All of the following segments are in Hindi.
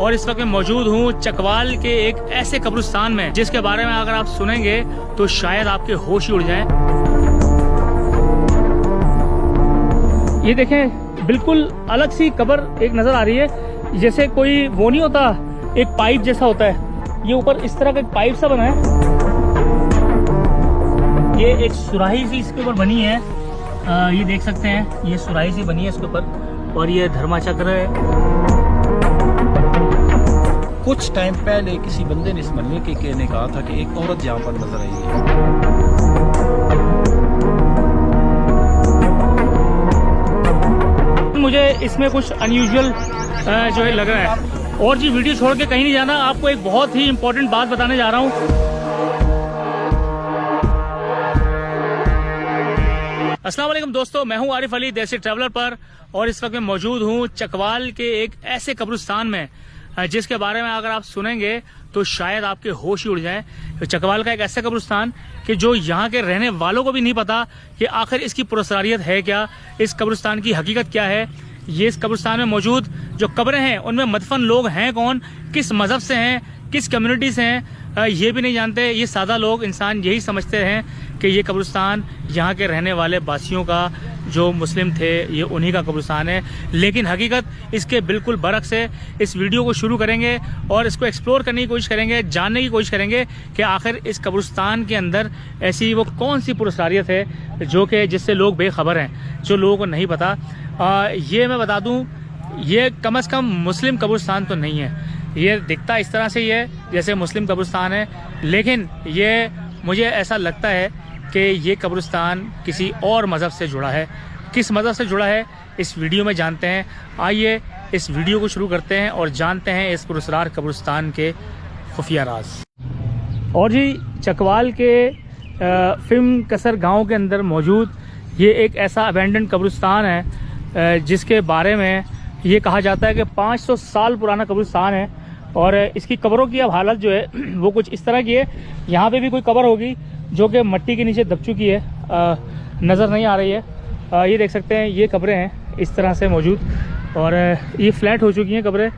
और इस वक्त मैं मौजूद हूँ चकवाल के एक ऐसे कब्रिस्तान में जिसके बारे में अगर आप सुनेंगे तो शायद आपके होश ही उड़ जाएं। ये देखें, बिल्कुल अलग सी कब्र एक नजर आ रही है, जैसे कोई वो नहीं होता, एक पाइप जैसा होता है। ये ऊपर इस तरह का एक पाइप सा बना है। ये एक सुराही सी इसके ऊपर बनी है, ये देख सकते हैं, ये सुराही सी बनी है इसके ऊपर, और ये धर्माचक्र है। कुछ टाइम पहले किसी बंदे ने इस मल्ले के ने कहा था कि एक औरत यहाँ पर नजर आई है। मुझे इसमें कुछ अनयूजुअल जो है लग रहा है। और जी, वीडियो छोड़ के कहीं नहीं जाना, आपको एक बहुत ही इंपॉर्टेंट बात बताने जा रहा हूँ। अस्सलाम वालेकुम दोस्तों, मैं हूँ आरिफ अली देसी ट्रैवलर पर, और इस वक्त मैं मौजूद हूँ चकवाल के एक ऐसे कब्रिस्तान में जिसके बारे में अगर आप सुनेंगे तो शायद आपके होश ही उड़ जाएं। तो चकवाल का एक ऐसा कब्रिस्तान कि जो यहाँ के रहने वालों को भी नहीं पता कि आखिर इसकी पुरस्कारियत है क्या, इस कब्रिस्तान की हकीकत क्या है। ये इस कब्रिस्तान में मौजूद जो कब्रें हैं उनमें मदफन लोग हैं कौन, किस मजहब से हैं, किस कम्युनिटी से हैं, ये भी नहीं जानते। ये सादा लोग, इंसान यही समझते हैं कि ये कब्रिस्तान यहाँ के रहने वाले बासियों का, जो मुस्लिम थे, ये उन्हीं का कब्रिस्तान है। लेकिन हकीकत इसके बिल्कुल बरक्स से। इस वीडियो को शुरू करेंगे और इसको एक्सप्लोर करने की कोशिश करेंगे, जानने की कोशिश करेंगे कि आखिर इस कब्रिस्तान के अंदर ऐसी वो कौन सी पुरस्कारियत है जो कि जिससे लोग बेखबर हैं, जो लोगों को नहीं पता। ये मैं बता दूं, ये कम से कम मुस्लिम कब्रिस्तान तो नहीं है। ये दिखता इस तरह से ही है जैसे मुस्लिम कब्रिस्तान है, लेकिन ये मुझे ऐसा लगता है कि ये कब्रिस्तान किसी और मज़हब से जुड़ा है। किस मज़हब से जुड़ा है इस वीडियो में जानते हैं। आइए इस वीडियो को शुरू करते हैं और जानते हैं इस पुरस्कार कब्रिस्तान के खुफिया राज। और जी, चकवाल के फिल्म कसर गांव के अंदर मौजूद ये एक ऐसा अबैंडन कब्रिस्तान है जिसके बारे में ये कहा जाता है कि 500 साल पुराना कब्रिस्तान है। और इसकी कब्रों की अब हालत जो है वो कुछ इस तरह की है। यहाँ पे भी कोई कब्र होगी जो कि मिट्टी के नीचे दब चुकी है, नज़र नहीं आ रही है। ये देख सकते हैं, ये कब्रें हैं इस तरह से मौजूद, और ये फ्लैट हो चुकी हैं कब्रें।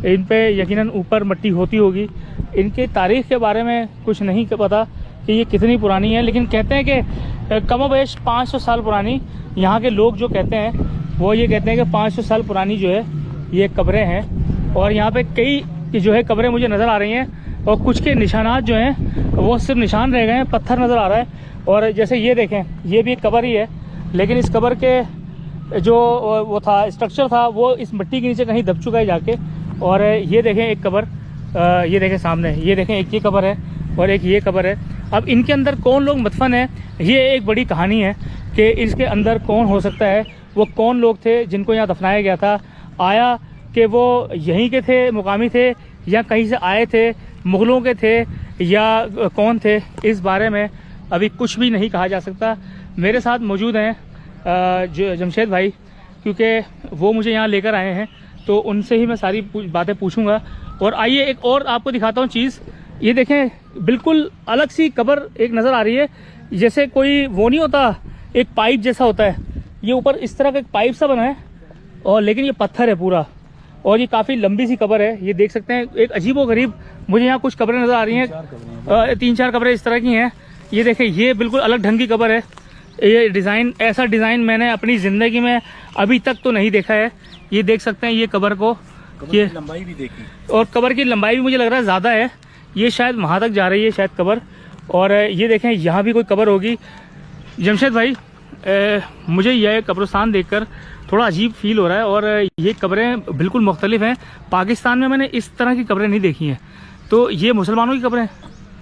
इन पे यकीनन ऊपर मिट्टी होती होगी। इनके तारीख़ के बारे में कुछ नहीं पता कि ये कितनी पुरानी है, लेकिन कहते हैं कि कमोबेश 500 साल पुरानी। यहाँ के लोग जो कहते हैं वो ये कहते हैं कि 500 साल पुरानी जो है ये कब्रें हैं। और यहाँ पे कई जो है कब्रें मुझे नज़र आ रही हैं, और कुछ के निशानात जो हैं वो सिर्फ निशान रह गए हैं, पत्थर नज़र आ रहा है। और जैसे ये देखें, ये भी एक कब्र ही है, लेकिन इस कब्र के जो वो था, स्ट्रक्चर था, वो इस मिट्टी के नीचे कहीं दब चुका है जाके। और ये देखें एक कब्र, ये देखें सामने, ये देखें एक ये कब्र है और एक ये कब्र है। अब इनके अंदर कौन लोग मदफन है, ये एक बड़ी कहानी है कि इसके अंदर कौन हो सकता है, वो कौन लोग थे जिनको यहाँ दफनाया गया था। आया कि वो यहीं के थे, मुकामी थे, या कहीं से आए थे, मुग़लों के थे, या कौन थे, इस बारे में अभी कुछ भी नहीं कहा जा सकता। मेरे साथ मौजूद हैं जमशेद भाई, क्योंकि वो मुझे यहाँ लेकर आए हैं, तो उनसे ही मैं सारी बातें पूछूंगा। और आइए एक और आपको दिखाता हूँ चीज़। ये देखें, बिल्कुल अलग सी कब्र एक नज़र आ रही है, जैसे कोई वो नहीं होता, एक पाइप जैसा होता है। ये ऊपर इस तरह का एक पाइप सा बना है, और लेकिन ये पत्थर है पूरा, और ये काफ़ी लंबी सी कब्र है। ये देख सकते हैं, एक अजीबोगरीब मुझे यहाँ कुछ कब्रें नज़र आ रही हैं, 3-4 कब्रें इस तरह की हैं। ये देखें, ये बिल्कुल अलग ढंग की कब्र है। ये डिज़ाइन, ऐसा डिज़ाइन मैंने अपनी ज़िंदगी में अभी तक तो नहीं देखा है। ये देख सकते हैं, ये कब्र को, ये लंबाई भी देखी, और कब्र की लंबाई भी मुझे लग रहा है ज़्यादा है। ये शायद वहाँ तक जा रही है शायद कब्र। और ये देखें, यहाँ भी कोई कब्र होगी। जमशेद भाई, मुझे यह कब्रिस्तान देखकर थोड़ा अजीब फील हो रहा है, और ये कब्रें बिल्कुल मुख्तलिफ हैं। पाकिस्तान में मैंने इस तरह की कब्रें नहीं देखी हैं। तो ये मुसलमानों की कब्रें?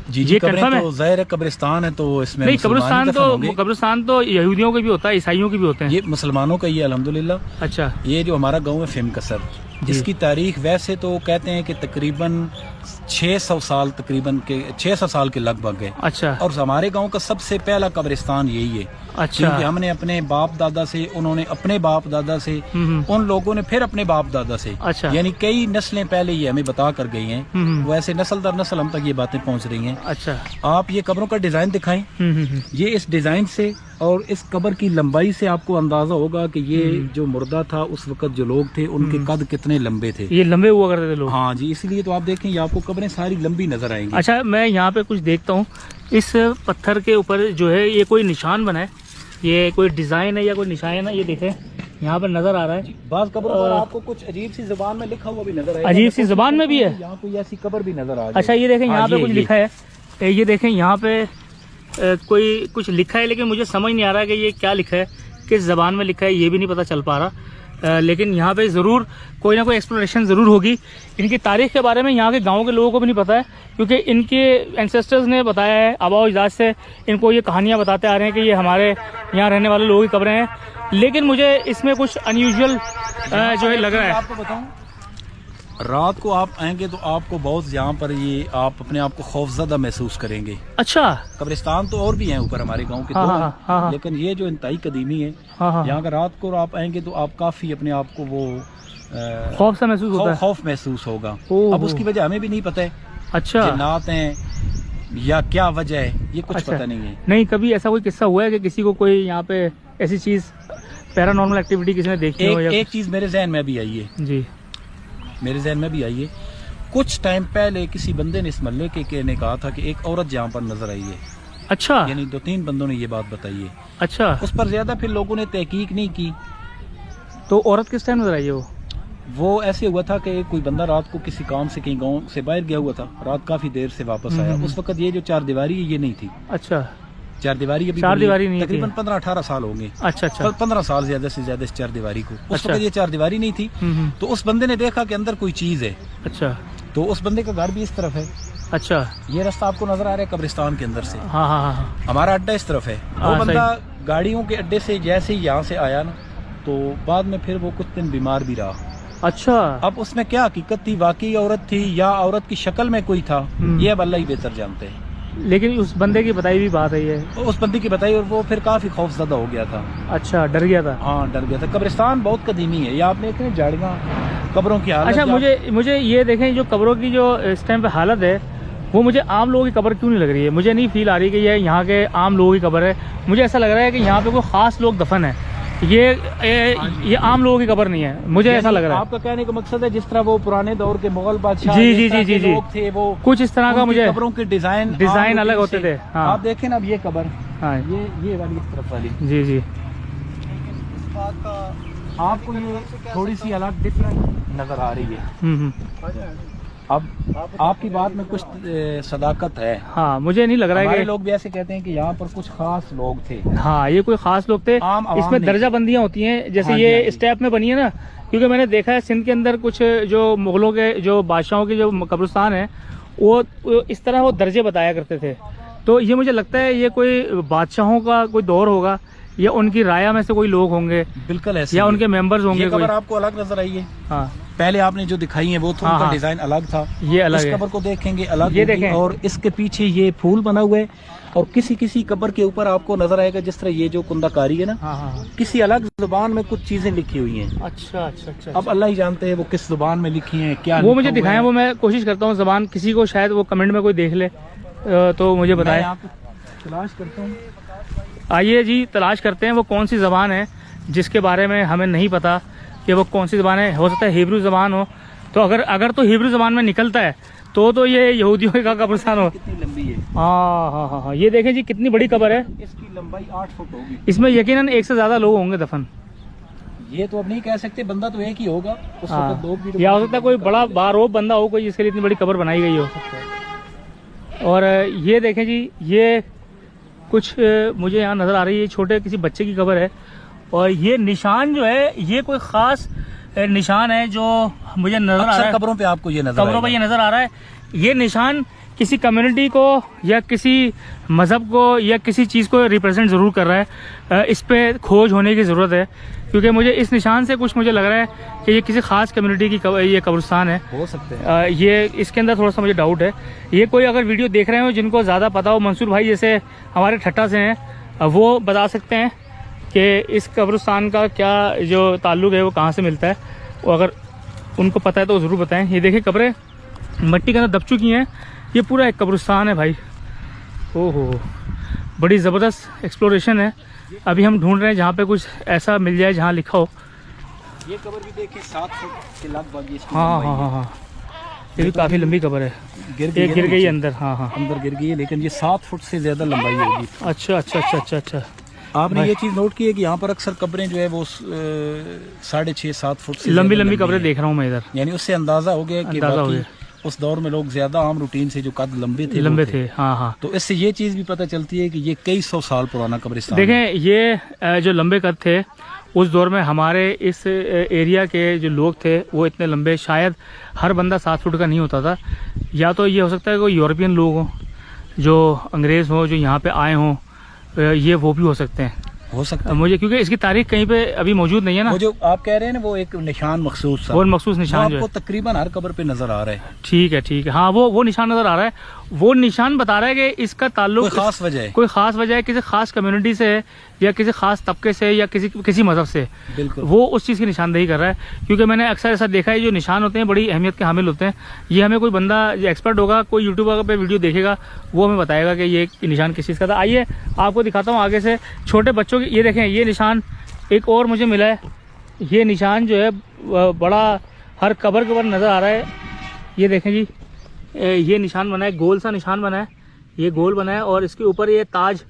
जी जी, कब्रें तो ज़ाहिर है कब्रिस्तान है, तो इसमें नहीं, कब्रिस्तान तो यहूदियों के भी होता है, ईसाइयों के भी होते हैं। ये मुसलमानों का ही है अल्हम्दुलिल्लाह। अच्छा, ये जो हमारा गाँव है फिल्म कसर, जिसकी तारीख वैसे तो कहते हैं कि तकरीबन 600 साल, तकरीबन के 600 साल के लगभग है। अच्छा। और हमारे गांव का सबसे पहला कब्रिस्तान यही है। अच्छा। क्योंकि हमने अपने बाप दादा से, उन्होंने अपने बाप दादा से, उन लोगों ने फिर अपने बाप दादा से, अच्छा, यानी कई नस्लें पहले ये हमें बता कर गई हैं। वैसे नस्ल दर नस्ल हम तक ये बातें पहुंच रही हैं। अच्छा। आप ये कब्रों का डिजाइन दिखाएं। ये इस डिजाइन से और इस कब्र की लंबाई से आपको अंदाजा होगा कि ये जो मुर्दा था उस वक्त जो लोग थे उनके कद कितने लंबे थे। ये लंबे हुआ करते थे लोग। हाँ जी, इसलिए तो आप देखें ये आपको कब्रें सारी लंबी नजर आएंगी। अच्छा, मैं यहाँ पे कुछ देखता हूँ, इस पत्थर के ऊपर जो है ये कोई निशान बना है, ये कोई डिजाइन है या कोई निशान है, ये देखें यहाँ पर नजर आ रहा है। बाज़ कब्रों पर आपको कुछ अजीब सी जुबान में लिखा हुआ भी नजर आएगा। अजीब सी जुबान में भी है? यहाँ कोई ऐसी कब्र भी नजर आ जाए। अच्छा, ये देखें यहाँ पे कुछ लिखा है, ये देखें यहाँ पे कोई कुछ लिखा है, लेकिन मुझे समझ नहीं आ रहा है कि ये क्या लिखा है, किस जबान में लिखा है, ये भी नहीं पता चल पा रहा। लेकिन यहाँ पे ज़रूर कोई ना कोई एक्सप्लेनेशन ज़रूर होगी। इनकी तारीख के बारे में यहाँ के गांव के लोगों को भी नहीं पता है, क्योंकि इनके एंसेस्टर्स ने बताया है, आबा अजदाद से इनको ये कहानियाँ बताते आ रहे हैं कि ये हमारे यहाँ रहने वाले लोगों की कब्रें हैं। लेकिन मुझे इसमें कुछ अनयूजुअल जो है लग रहा है। आपको बताऊं, रात को आप आएंगे तो आपको बहुत यहाँ पर ये आप अपने आप को खौफजदा महसूस करेंगे। अच्छा, कब्रिस्तान तो और भी हैं ऊपर हमारे गांव के हाँ, दो हाँ, हैं, हाँ, लेकिन ये जो इंतहाई कदीमी है, हाँ, यहाँ का रात को आप आएंगे तो आप काफी अपने आप को वो खौफ सा महसूस होता है, खौफ महसूस होगा। अब उसकी वजह हमें भी नहीं पता है। अच्छा, जिन्नात हैं या क्या वजह है ये कुछ पता नहीं है। नहीं, कभी ऐसा कोई किस्सा हुआ है कि किसी को कोई यहाँ पे ऐसी चीज पैरानॉर्मल एक्टिविटी किसी ने देखी हो? एक चीज मेरे जहन में भी आई है जी, मेरे जहन में भी आई है। कुछ टाइम पहले किसी बंदे ने इस महल्ले के ने कहा था कि एक औरत यहाँ पर नजर आई है। अच्छा, यानी 2-3 बंदों ने ये बात बताई है। अच्छा, उस पर ज्यादा फिर लोगों ने तहकीक नहीं की। तो औरत किस टाइम नजर आई है? वो ऐसे हुआ था कि कोई बंदा रात को किसी काम से कहीं गांव से बाहर गया हुआ था, रात काफी देर से वापस आया। उस वक्त ये जो 4 दीवारी है ये नहीं थी। अच्छा, 4 दीवारी अभी 4 दीवारी नहीं तकरीबन 15-18 साल होंगे। अच्छा, अच्छा, 15 साल ज्यादा से ज्यादा इस 4 दीवारी को। उस अच्छा, वक्त ये 4 दीवारी नहीं थी। तो उस बंदे ने देखा कि अंदर कोई चीज है। अच्छा, तो उस बंदे का घर भी इस तरफ है। अच्छा, ये रास्ता आपको नजर आ रहा है कब्रिस्तान के अंदर से। हाँ, हाँ, हाँ, हमारा अड्डा इस तरफ है। वो बंदा गाड़ियों के अड्डे से जैसे ही यहाँ से आया ना, तो बाद में फिर वो कुछ दिन बीमार भी रहा। अच्छा, अब उसमें क्या हकीकत थी, वाकई औरत थी या औरत की शक्ल में कोई था, ये अब अल्लाह ही बेहतर जानते हैं। लेकिन उस बंदे की बताई हुई बात है ये, उस बंदे की बताई, और वो फिर काफी खौफजदा हो गया था। अच्छा, डर गया था? हाँ, डर गया था। कब्रिस्तान बहुत कदीमी है, ये आपने इतने झाड़ियाँ कब्रों की हालत। अच्छा, मुझे ये देखें, जो कब्रों की जो इस टाइम पे हालत है, वो मुझे आम लोगों की कब्र क्यों नहीं लग रही है? मुझे नहीं फील आ रही कि ये यहाँ के आम लोगों की कब्र है। मुझे ऐसा लग रहा है कि यहाँ पे कोई खास लोग दफन है। ये आम लोगों की कब्र नहीं है, मुझे ऐसा लग रहा है। आपका कहने का मकसद है जिस तरह वो पुराने दौर के मुगल बादशाह जी लोग थे, वो कुछ इस तरह का, मुझे कब्रों के डिजाइन अलग होते थे। हाँ, आप देखें ना, अब ये कब्र, हाँ, ये वाली इस तरफ वाली, जी जी, आपको ये थोड़ी सी अलग डिफरेंट नजर आ रही है। अब आपकी बात में कुछ सदाकत है। हाँ, मुझे नहीं लग रहा है कि लोग भी ऐसे कहते हैं कि यहाँ पर कुछ खास लोग थे। हाँ, ये कोई खास लोग थे। इसमें दर्जा बंदियां होती हैं, जैसे ये स्टेप में बनी है ना, क्योंकि मैंने देखा है सिंध के अंदर कुछ जो मुगलों के जो बादशाहों के जो कब्रिस्तान है, वो इस तरह वो दर्जे बताया करते थे। तो ये मुझे लगता है ये कोई बादशाहों का कोई दौर होगा, या उनकी राया में से कोई लोग होंगे, बिल्कुल ऐसे, या उनके मेंबर्स होंगे। ये कब्र आपको अलग नजर आई है। हाँ, पहले आपने जो दिखाई है वो तो उनका डिजाइन अलग था, ये अलग है। इस कब्र को देखेंगे अलग, ये देखें, और इसके पीछे ये फूल बना हुआ है, और किसी किसी कब्र के ऊपर आपको नजर आएगा जिस तरह ये जो कुंदाकारी है ना, किसी अलग जुबान में कुछ चीजें लिखी हुई हैं। अच्छा, अच्छा, अच्छा। अब अल्लाह ही जानते हैं वो किस जुबान में लिखी हैं, क्या वो मुझे दिखाएं, वो मैं कोशिश करता हूँ जुबान, किसी को शायद वो कमेंट में कोई देख ले तो मुझे बताएं। तलाश करता हूँ, आइए जी, तलाश करते हैं वो कौन सी ज़बान है जिसके बारे में हमें नहीं पता कि वो कौन सी ज़बान है। हो सकता है हिब्रू ज़बान हो, तो अगर तो हिब्रू ज़बान में निकलता है तो ये यहूदियों का कब्रिस्तान हो। कितनी लंबी है? हाँ, हाँ, हाँ, हाँ, ये देखें जी कितनी बड़ी कब्र है। इसकी लंबाई 8 फुट होगी। इसमें यकीनन 1 से ज़्यादा लोग होंगे दफन। ये तो अब नहीं कह सकते, बंदा तो एक ही होगा। उस वक्त लोग भी, या हो सकता है कोई बड़ा बारोब बंदा हो कोई, जिसके लिए इतनी बड़ी कब्र बनाई गई हो। और ये देखें जी, ये कुछ मुझे यहाँ नज़र आ रही है, छोटे किसी बच्चे की कब्र है, और ये निशान जो है ये कोई ख़ास निशान है जो मुझे नज़र आ रहा है। कब्रों पे आपको ये नज़र, कब्रों पे ये नज़र आ रहा है। ये निशान किसी कम्युनिटी को या किसी मज़हब को या किसी चीज़ को रिप्रेजेंट ज़रूर कर रहा है। इस पे खोज होने की ज़रूरत है, क्योंकि मुझे इस निशान से कुछ मुझे लग रहा है कि ये किसी ख़ास कम्युनिटी की ये कब्रिस्तान है, हो सकते हैं। ये इसके अंदर थोड़ा सा मुझे डाउट है। ये कोई अगर वीडियो देख रहे हो जिनको ज़्यादा पता हो, मंसूर भाई जैसे हमारे ठट्टा से हैं, वो बता सकते हैं कि इस कब्रिस्तान का क्या जो ताल्लुक़ है वो कहाँ से मिलता है, वो अगर उनको पता है तो ज़रूर बताएं। ये देखिए कब्रें मिट्टी के अंदर दब चुकी हैं, ये पूरा एक कब्रिस्तान है भाई। ओहो, बड़ी ज़बरदस्त एक्सप्लोरेशन है। अभी हम ढूंढ रहे हैं जहाँ पे कुछ ऐसा मिल जाए जहाँ लिखा हो। ये कब्र भी देखिए 7 फुट के लगभग इसकी हाँ लंबाई हाँ है। हाँ हाँ, ये भी काफ़ी लंबी कब्र है। गिर गिर गई अंदर। हाँ हाँ, अंदर गिर गई है, लेकिन ये 7 फुट से ज़्यादा लंबाई होगी। अच्छा अच्छा अच्छा अच्छा अच्छा। आपने ये चीज़ नोट की है कि यहाँ पर अक्सर कब्रें जो है वो 6.5-7 फुट से लंबी ज़्यादा लंबी कब्रें है। देख रहा हूँ मैं इधर। यानी उससे अंदाज़ा हो गया कि अंदाज़ा हो बाकी गया। उस दौर में लोग ज़्यादा आम रूटीन से जो कद लंबे थे लंबे थे। हाँ हाँ, तो इससे ये चीज़ भी पता चलती है कि ये कई 100 साल पुराना कब्रिस्तान है। देखें ये जो लंबे कद थे उस दौर में हमारे इस एरिया के जो लोग थे वो इतने लंबे, शायद हर बंदा 7 फुट का नहीं होता था। या तो ये हो सकता है कोई यूरोपियन लोग हों, जो अंग्रेज़ हों, जो यहाँ पे आए हों, ये वो भी हो सकते हैं। हो सकता है मुझे, क्योंकि इसकी तारीख कहीं पे अभी मौजूद नहीं है ना। वो जो आप कह रहे हैं ना, वो एक निशान मखसूस था, वो मखसूस निशान जो आपको है, तकरीबन हर कब्र पे नजर आ रहा है। ठीक है ठीक है, हाँ वो निशान नज़र आ रहा है। वो निशान बता रहा है कि इसका ताल्लुक कोई खास वजह है। कोई खास वजह है, किसी खास कम्युनिटी से है या किसी खास तबके से या किसी मजहब से। बिल्कुल वो उस चीज़ की निशानदेही कर रहा है। क्योंकि मैंने अक्सर ऐसा देखा है, जो निशान होते हैं बड़ी अहमियत के हामिल होते हैं। ये हमें कोई बंदा एक्सपर्ट होगा, कोई यूट्यूबर पे वीडियो देखेगा, वो हमें बताएगा कि ये निशान किस चीज़ का था। आइए आपको दिखाता हूँ आगे से। छोटे बच्चों की ये देखें, ये निशान एक और मुझे मिला है। ये निशान जो है बड़ा हर कब्र के ऊपर नज़र आ रहा है। ये देखें जी, ये निशान बना है, गोल सा निशान बना है, ये गोल बना है और इसके ऊपर ये ताज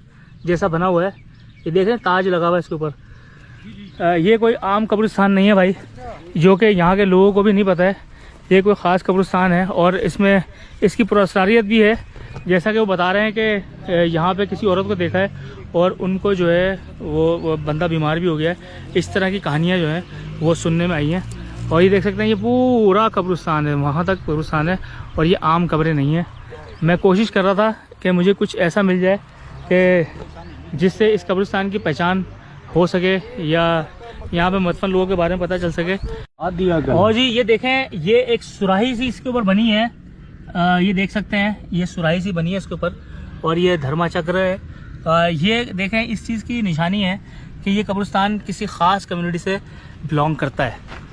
जैसा बना हुआ है। ये देख रहे हैं, ताज लगा हुआ है इसके ऊपर। ये कोई आम कब्रिस्तान नहीं है भाई, जो कि यहाँ के लोगों को भी नहीं पता है। ये कोई ख़ास कब्रिस्तान है और इसमें इसकी पुरस्कारियत भी है। जैसा कि वो बता रहे हैं कि यहाँ पे किसी औरत को देखा है और उनको जो है वो बंदा बीमार भी हो गया है। इस तरह की कहानियाँ जो हैं वो सुनने में आई हैं। और ये देख सकते हैं, ये पूरा कब्रिस्तान है, वहाँ तक कब्रिस्तान है और ये आम कब्रें नहीं हैं। मैं कोशिश कर रहा था कि मुझे कुछ ऐसा मिल जाए कि जिससे इस कब्रिस्तान की पहचान हो सके या यहाँ पे मदफन लोगों के बारे में पता चल सके। और जी ये देखें, ये एक सुराही सी इसके ऊपर बनी है। ये देख सकते हैं, ये सुराही सी बनी है इसके ऊपर और ये धर्मा चक्र है। ये देखें, इस चीज़ की निशानी है कि ये कब्रिस्तान किसी ख़ास कम्युनिटी से बिलोंग करता है।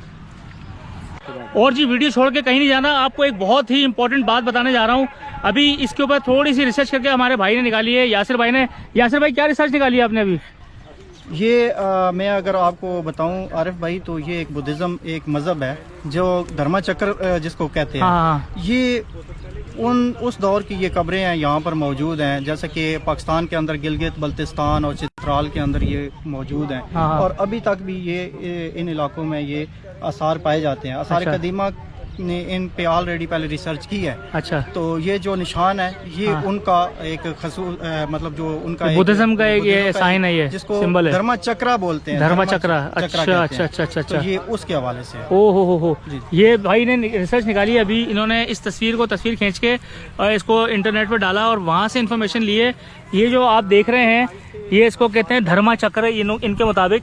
और जी वीडियो छोड़ के कहीं नहीं जाना, आपको एक बहुत ही इंपॉर्टेंट बात बताने जा रहा हूँ। अभी इसके ऊपर थोड़ी सी रिसर्च करके हमारे भाई ने निकाली है, यासिर भाई ने। यासिर भाई, क्या रिसर्च निकाली है आपने अभी? ये मैं अगर आपको बताऊं आरिफ भाई, तो ये एक बुद्धिज़्म एक मज़हब है जो धर्मा चक्र जिसको कहते हैं। हाँ। ये उस दौर की ये कब्रें हैं, यहाँ पर मौजूद हैं। जैसे कि पाकिस्तान के अंदर गिलगित बल्तिस्तान और चित्राल के अंदर ये मौजूद हैं। हाँ। और अभी तक भी ये इन इलाकों में ये आसार पाए जाते हैं। आसार अच्छा। कदीमा ने इन पे ऑलरेडी पहले रिसर्च की है। अच्छा, तो ये जो निशान है, ये हाँ। उनका एक मतलब जो उनका बुद्धिज्म का एक ये साइन है, ये जिसको सिंबल है, धर्मा चक्रा बोलते हैं। धर्मा चक्र। अच्छा कहते हैं। अच्छा अच्छा अच्छा तो अच्छा। ये उसके हवाले से है। ओ हो जी। ये भाई ने रिसर्च निकाली। अभी इन्होंने इस तस्वीर खींच के इसको इंटरनेट पर डाला और वहाँ से इन्फॉर्मेशन लिए। ये जो आप देख रहे हैं, ये इसको कहते हैं धर्मा चक्र। इनके मुताबिक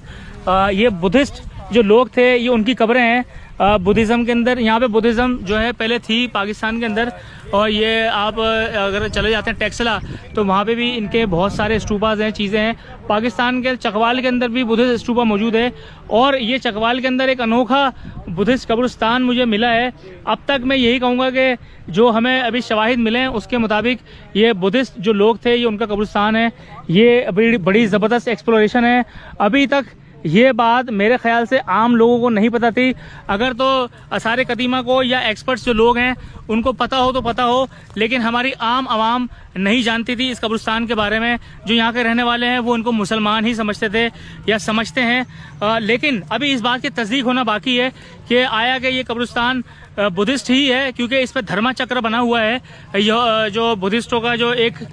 ये बुद्धिस्ट जो लोग थे, ये उनकी कब्रें हैं बुद्धिज़्म के अंदर। यहाँ पे बुद्धिज़्म जो है पहले थी पाकिस्तान के अंदर, और ये आप अगर चले जाते हैं टेक्सला, तो वहाँ पे भी इनके बहुत सारे स्टूपाज हैं, चीज़ें हैं। पाकिस्तान के चकवाल के अंदर भी बुद्धिस्ट स्टूपा मौजूद है और ये चकवाल के अंदर एक अनोखा बुद्धिस्ट कब्रिस्तान मुझे मिला है। अब तक मैं यही कहूँगा कि जो हमें अभी शवाहिद मिले हैं उसके मुताबिक ये बुद्धिस्ट जो लोग थे, ये उनका कब्रिस्तान है। ये बड़ी ज़बरदस्त एक्सप्लोरेशन है। अभी तक ये बात मेरे ख्याल से आम लोगों को नहीं पता थी। अगर तो आसार कदीमा को या एक्सपर्ट्स जो लोग हैं उनको पता हो तो पता हो, लेकिन हमारी आम आवाम नहीं जानती थी इस कब्रिस्तान के बारे में। जो यहाँ के रहने वाले हैं वो इनको मुसलमान ही समझते थे या समझते हैं। लेकिन अभी इस बात की तस्दीक होना बाकी है कि आया कि ये कब्रिस्तान बुद्धिस्ट ही है, क्योंकि इस पर धर्मा चक्र बना हुआ है। जो बुद्धिस्टों का जो एक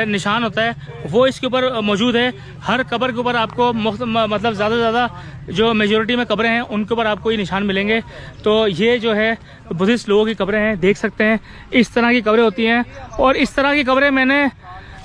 निशान होता है वो इसके ऊपर मौजूद है। हर कब्र के ऊपर आपको मतलब ज़्यादा से ज़्यादा जो मेजोरिटी में कब्रें हैं उनके ऊपर आपको ये निशान मिलेंगे। तो ये जो है बुद्धिस्ट लोगों की कब्रें हैं, देख सकते हैं इस तरह की कब्रें होती हैं। और इस तरह की कब्रें मैंने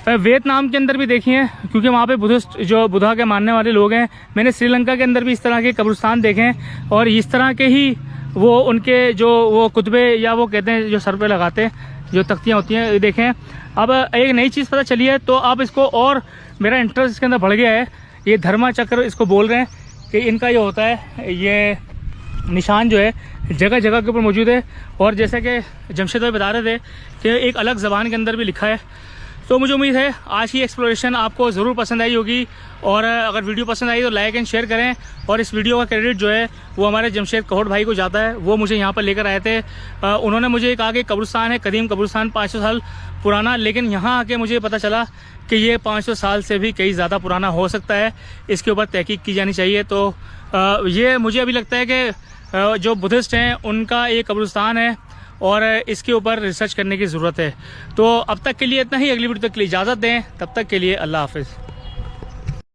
वियतनाम के अंदर भी देखी हैं, क्योंकि वहाँ पे बुद्धिस्ट जो बुद्धा के मानने वाले लोग हैं। मैंने श्रीलंका के अंदर भी इस तरह के कब्रिस्तान देखे हैं और इस तरह के ही वो उनके जो वो कुतबे या वो कहते हैं जो सर पे लगाते हैं जो तख्तियाँ होती हैं, देखें। अब एक नई चीज़ पता चली है, तो अब इसको और मेरा इंटरेस्ट इसके अंदर बढ़ गया है। ये धर्मा चक्र इसको बोल रहे हैं कि इनका ये होता है, ये निशान जो है जगह जगह के ऊपर मौजूद है। और जैसे कि जमशेद भाई बता रहे थे कि एक अलग ज़बान के अंदर भी लिखा है। तो मुझे उम्मीद है आज की एक्सप्लोरेशन आपको ज़रूर पसंद आई होगी, और अगर वीडियो पसंद आई तो लाइक एंड शेयर करें। और इस वीडियो का क्रेडिट जो है वो हमारे जमशेद कहोट भाई को जाता है, वो मुझे यहाँ पर लेकर आए थे। उन्होंने मुझे कहा कि कब्रिस्तान है, कदीम कब्रिस्तान 500 साल पुराना, लेकिन यहाँ आके मुझे पता चला कि ये 500 साल से भी कई ज़्यादा पुराना हो सकता है। इसके ऊपर तहकीक की जानी चाहिए। तो ये मुझे अभी लगता है कि जो बुद्धिस्ट हैं उनका ये कब्रिस्तान है और इसके ऊपर रिसर्च करने की ज़रूरत है। तो अब तक के लिए इतना ही, अगली वीडियो तक के लिए इजाज़त दें, तब तक के लिए अल्लाह हाफिज़।